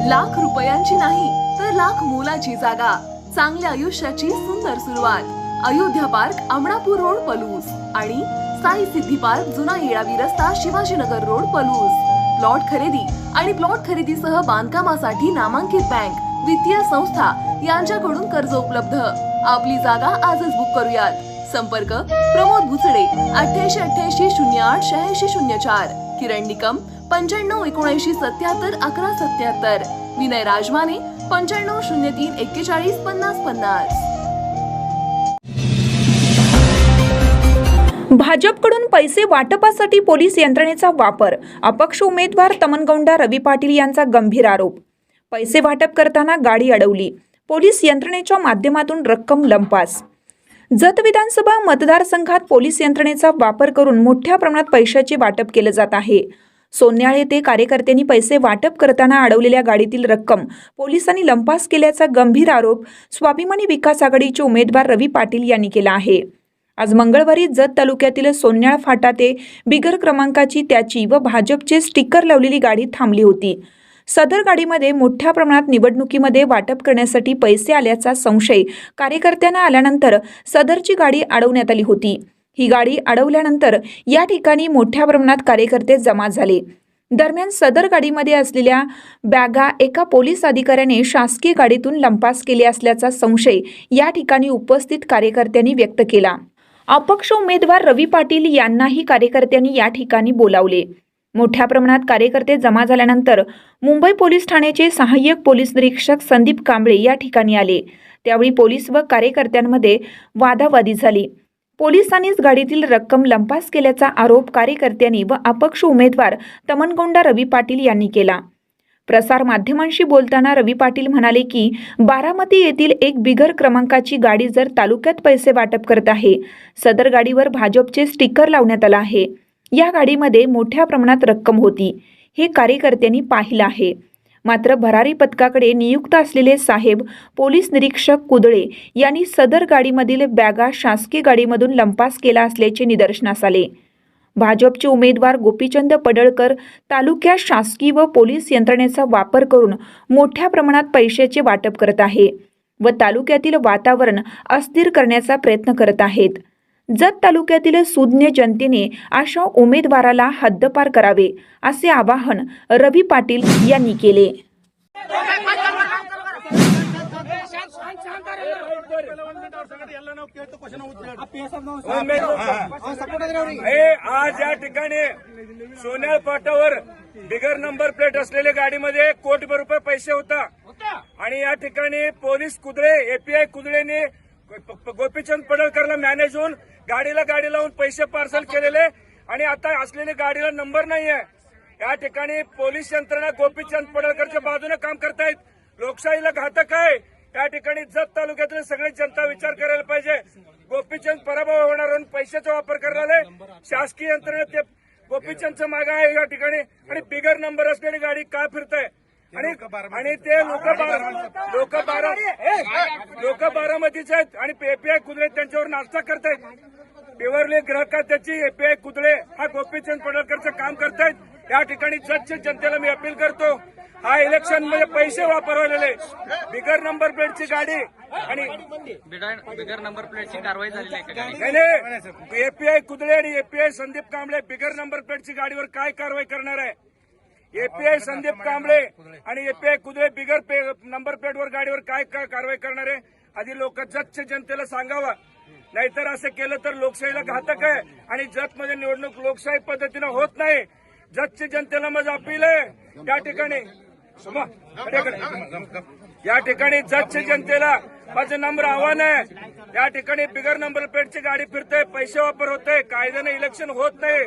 लाख रुपयांची नाही तर लाख मोलाची जागा, चांगल्या आयुष्याची सुंदर सुरुवात। अयोध्या पार्क, अमरापूर रोड, पलूस आणि साई सिद्धी पार्क, जुना येळावी रस्ता, शिवाजीनगर रोड, पलूस। प्लॉट खरेदी आणि प्लॉट खरेदीसह बांधकामासाठी नामांकित बँक, वित्तीय संस्था यांच्याकडून कर्ज उपलब्ध। आपली जागा आजच बुक करूयात। संपर्क प्रमोद भुसडे 8888 08 86 04, किरण निकम 95 79 77 11 77, विनय राजमाने 95 03 41 50 50। भाजपकडून पैसे वाटपासाठी पोलीस यंत्रणेचा वापर, अपक्ष उमेदवार तमनगौंडा रवी पाटील यांचा गंभीर आरोप। पैसे वाटप करताना गाडी अडवली, पोलीस यंत्रणेच्या माध्यमातून रक्कम लंपास। जत विधानसभा मतदारसंघात पोलीस यंत्रणेचा वापर करून मोठ्या प्रमाणात पैशाचे वाटप केले जात आहे। सोन्याळ येथे कार्यकर्त्यांनी पैसे वाटप करताना अडवलेल्या गाडीतील रक्कम पोलिसांनी लंपास केल्याचा गंभीर आरोप स्वाभिमानी विकास आघाडीचे उमेदवार रवी पाटील यांनी केला आहे। आज मंगळवारी जत तालुक्यातील सोन्याळ फाटा ते बिगर क्रमांकाची त्याची व भाजपचे स्टिकर लावलेली गाडी थांबली होती। सदर गाडीमध्ये मोठ्या प्रमाणात निवडणुकीमध्ये वाटप करण्यासाठी पैसे आल्याचा संशय कार्यकर्त्यांना आल्यानंतर सदरची गाडी अडवण्यात आली होती। ही गाडी अडवल्यानंतर या ठिकाणी मोठ्या प्रमाणात कार्यकर्ते जमा झाले। दरम्यान सदर गाडीमध्ये असलेल्या बॅगा एका पोलीस अधिकाऱ्याने शासकीय गाडीतून लंपास केले असल्याचा संशय या ठिकाणी उपस्थित कार्यकर्त्यांनी व्यक्त केला। अपक्ष उमेदवार रवी पाटील यांनाही कार्यकर्त्यांनी या ठिकाणी बोलावले। मोठ्या प्रमाणात कार्यकर्ते जमा झाल्यानंतर मुंबई पोलीस ठाण्याचे सहाय्यक पोलीस निरीक्षक संदीप कांबळे या ठिकाणी आले। त्यावेळी पोलीस व कार्यकर्त्यांमध्ये वादावादी झाली। पोलिसांनीच गाडीतील रक्कम लंपास केल्याचा आरोप कार्यकर्त्यांनी व अपक्ष उमेदवार तमनगौंडा रवी पाटील यांनी केला। प्रसार माध्यमांशी बोलताना रवी पाटील म्हणाले की बारामती येथील एक बिगर क्रमांकाची गाडी जर तालुक्यात पैसे वाटप करत आहे, सदर गाडीवर भाजपचे स्टिकर लावण्यात आला आहे। या गाडीमध्ये मोठ्या प्रमाणात रक्कम होती, हे कार्यकर्त्यांनी पाहिलं आहे। मात्र भरारी पथकाकडे नियुक्त असलेले साहेब पोलीस निरीक्षक कुदळे यांनी सदर गाडीमधील बॅगा शासकीय गाडीमधून लंपास केला असल्याचे निदर्शनास आले। भाजपचे उमेदवार गोपीचंद पडळकर तालुक्यात शासकीय व पोलीस यंत्रणेचा वापर करून मोठ्या प्रमाणात पैशाचे वाटप करत आहे व तालुक्यातील वातावरण अस्थिर करण्याचा प्रयत्न करत आहेत। जत तालुक्यातील सुज्ञ जनतेने अशा उमेदवाराला हद्दपार करावे असे आवाहन रवी पाटील यांनी केले। आज या ठिकाणी सोन्याळ फाट्यावर बिगर नंबर प्लेट असलेल्या गाडीमध्ये कोटीभर रुपये पैसे होता आणि या ठिकाणी पोलीस कुदळे एपीआय कुदळेने गोपीचंद पडळकरला मॅनेज होऊन गाडीला गाडी लावून पैसे पार्सल केलेले आणि आता असलेली गाडीला नंबर नाहीये। या ठिकाणी पोलीस यंत्रणा गोपीचंद पडळकरच्या बाजूने काम करतायत। लोकशाहीला घातक आहे। या ठिकाणी जत तालुक्यातील सगळी जनता विचार करायला पाहिजे। गोपीचंद पराभव होणार म्हणून पैशाचा वापर करणारे शासकीय यंत्रणेत ते गोपीचंदचं मागे आहे या ठिकाणी आणि बिगर नंबर असलेली गाडी का फिरताय आणि ते लोक बारामतीचे आहेत आणि एपीआय कुदळे त्यांच्यावर नाश्ता करतायत। पिवरली ग्राहकात त्याची एपीआय कुदळे हा गोपीचंद पडळकरचं काम करतायत। या ठिकाणी जतच्या जनतेला मी अपील करतो, हा इलेक्शन मध्ये पैसे वापरवलेले बिगर नंबर प्लेटची गाडी आणि बिगर नंबर प्लेटची कारवाई झालेली आहे। नाही, एपीआय कुदळे आणि API Sandeep Kamble bigger number प्लेटची गाडीवर काय कारवाई करणार आहे? एपीआय संदीप कांबळे आणि एपीआय कुदळे बिगर नंबर प्लेटवर गाडीवर काय कारवाई करणार आहे? आधी लोक जतच्या जनतेला सांगावा, नाहीतर असं केलं तर लोकशाहीला घातक आहे आणि जतमध्ये निवडणूक लोकशाही पद्धतीनं होत नाही। जतच्या जनतेला माझं अपील आहे, त्या ठिकाणी जतच्या जनतेला माझं नम्र आव्हान आहे। या ठिकाणी बिगर नंबर प्लेटची गाडी फिरते, पैसे वापर होते, कायद्याने इलेक्शन होत नाही।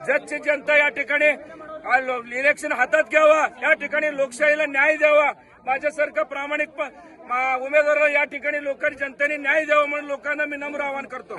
जतची जनता या ठिकाणी इलेक्शन हातात घ्यावा, या ठिकाणी लोकशाहीला न्याय द्यावा। माझ्यासारखं प्रामाणिक उमेदवाराला या ठिकाणी लोकांनी जनतेने न्याय द्यावा म्हणून लोकांना मी नम्र आवाहन करतो।